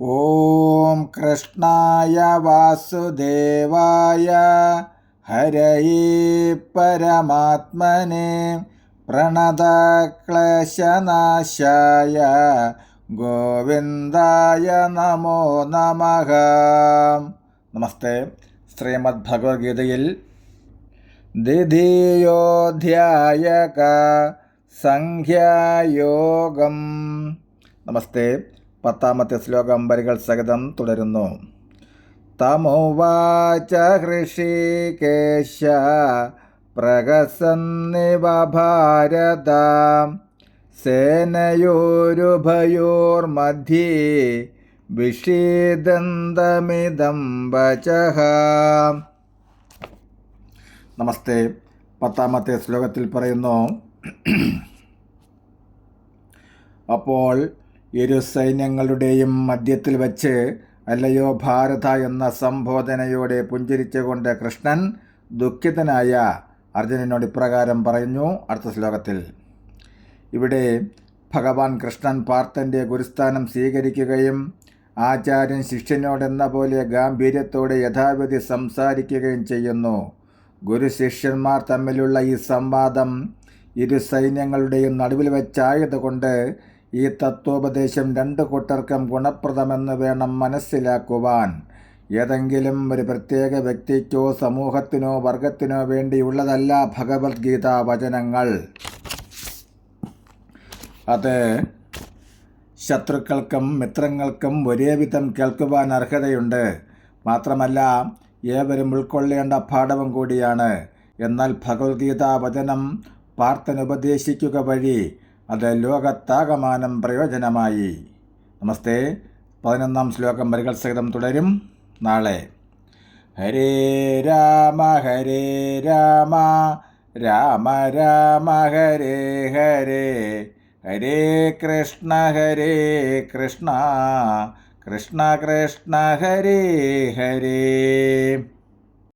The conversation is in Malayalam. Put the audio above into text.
ഓം കൃഷ്ണായ വാസുദേവായ ഹരയേ പരമാത്മനെ പ്രണതക്ലേശനാശായ ഗോവിന്ദായ നമോ നമഃ. നമസ്തേ. ശ്രീമദ് ഭഗവത്ഗീതയിൽ ദ്വിതീയോധ്യായക സംഖ്യായോഗം. നമസ്തേ. 10ാമത്തെ ശ്ലോകം വരികൾ സഹിതം തുടരുന്നു. തമുവാച ഹൃഷീകേശ പ്രഹസന്നിവ ഭാരത സേനയോരുഭയോർമധ്യേ വിഷീദന്തമിദം വചഃ. നമസ്തേ. 10ാമത്തെ ശ്ലോകത്തിൽ പറയുന്നു, അപ്പോൾ ഇരു സൈന്യങ്ങളുടെയും മധ്യത്തിൽ വച്ച് അല്ലയോ ഭാരത എന്ന സംബോധനയോടെ പുഞ്ചിരിച്ചുകൊണ്ട് കൃഷ്ണൻ ദുഃഖിതനായ അർജുനനോട് ഇപ്രകാരം പറഞ്ഞു. അടുത്ത ശ്ലോകത്തിൽ ഇവിടെ ഭഗവാൻ കൃഷ്ണൻ പാർത്ഥൻ്റെ ഗുരുസ്ഥാനം സ്വീകരിക്കുകയും ആചാര്യൻ ശിഷ്യനോടെന്ന പോലെ ഗാംഭീര്യത്തോടെ യഥാവിധി സംസാരിക്കുകയും ചെയ്യുന്നു. ഗുരു ശിഷ്യന്മാർ തമ്മിലുള്ള ഈ സംവാദം ഇരു സൈന്യങ്ങളുടെയും നടുവിൽ വെച്ചായതുകൊണ്ട് ഈ തത്വോപദേശം രണ്ടു കൂട്ടർക്കും ഗുണപ്രദമെന്ന് വേണം മനസ്സിലാക്കുവാൻ. ഏതെങ്കിലും ഒരു പ്രത്യേക വ്യക്തിക്കോ സമൂഹത്തിനോ വർഗത്തിനോ വേണ്ടിയുള്ളതല്ല ഭഗവത്ഗീത വചനങ്ങൾ. അത് ശത്രുക്കൾക്കും മിത്രങ്ങൾക്കും ഒരേവിധം കേൾക്കുവാൻ അർഹതയുണ്ട്. മാത്രമല്ല ഏവരും ഉൾക്കൊള്ളേണ്ട പാഠവും കൂടിയാണ്. എന്നാൽ ഭഗവത്ഗീത വചനം പാർത്ഥനുപദേശിക്കുക വഴി അത് ലോകത്താകമാനം പ്രയോജനമായി. നമസ്തേ. 11ാം ശ്ലോകം വരികൾ സഹിതം തുടരും നാളെ. ഹരേ രാമ രാമ രാമ ഹരേ ഹരേ, ഹരേ കൃഷ്ണ കൃഷ്ണ കൃഷ്ണ ഹരേ ഹരേ.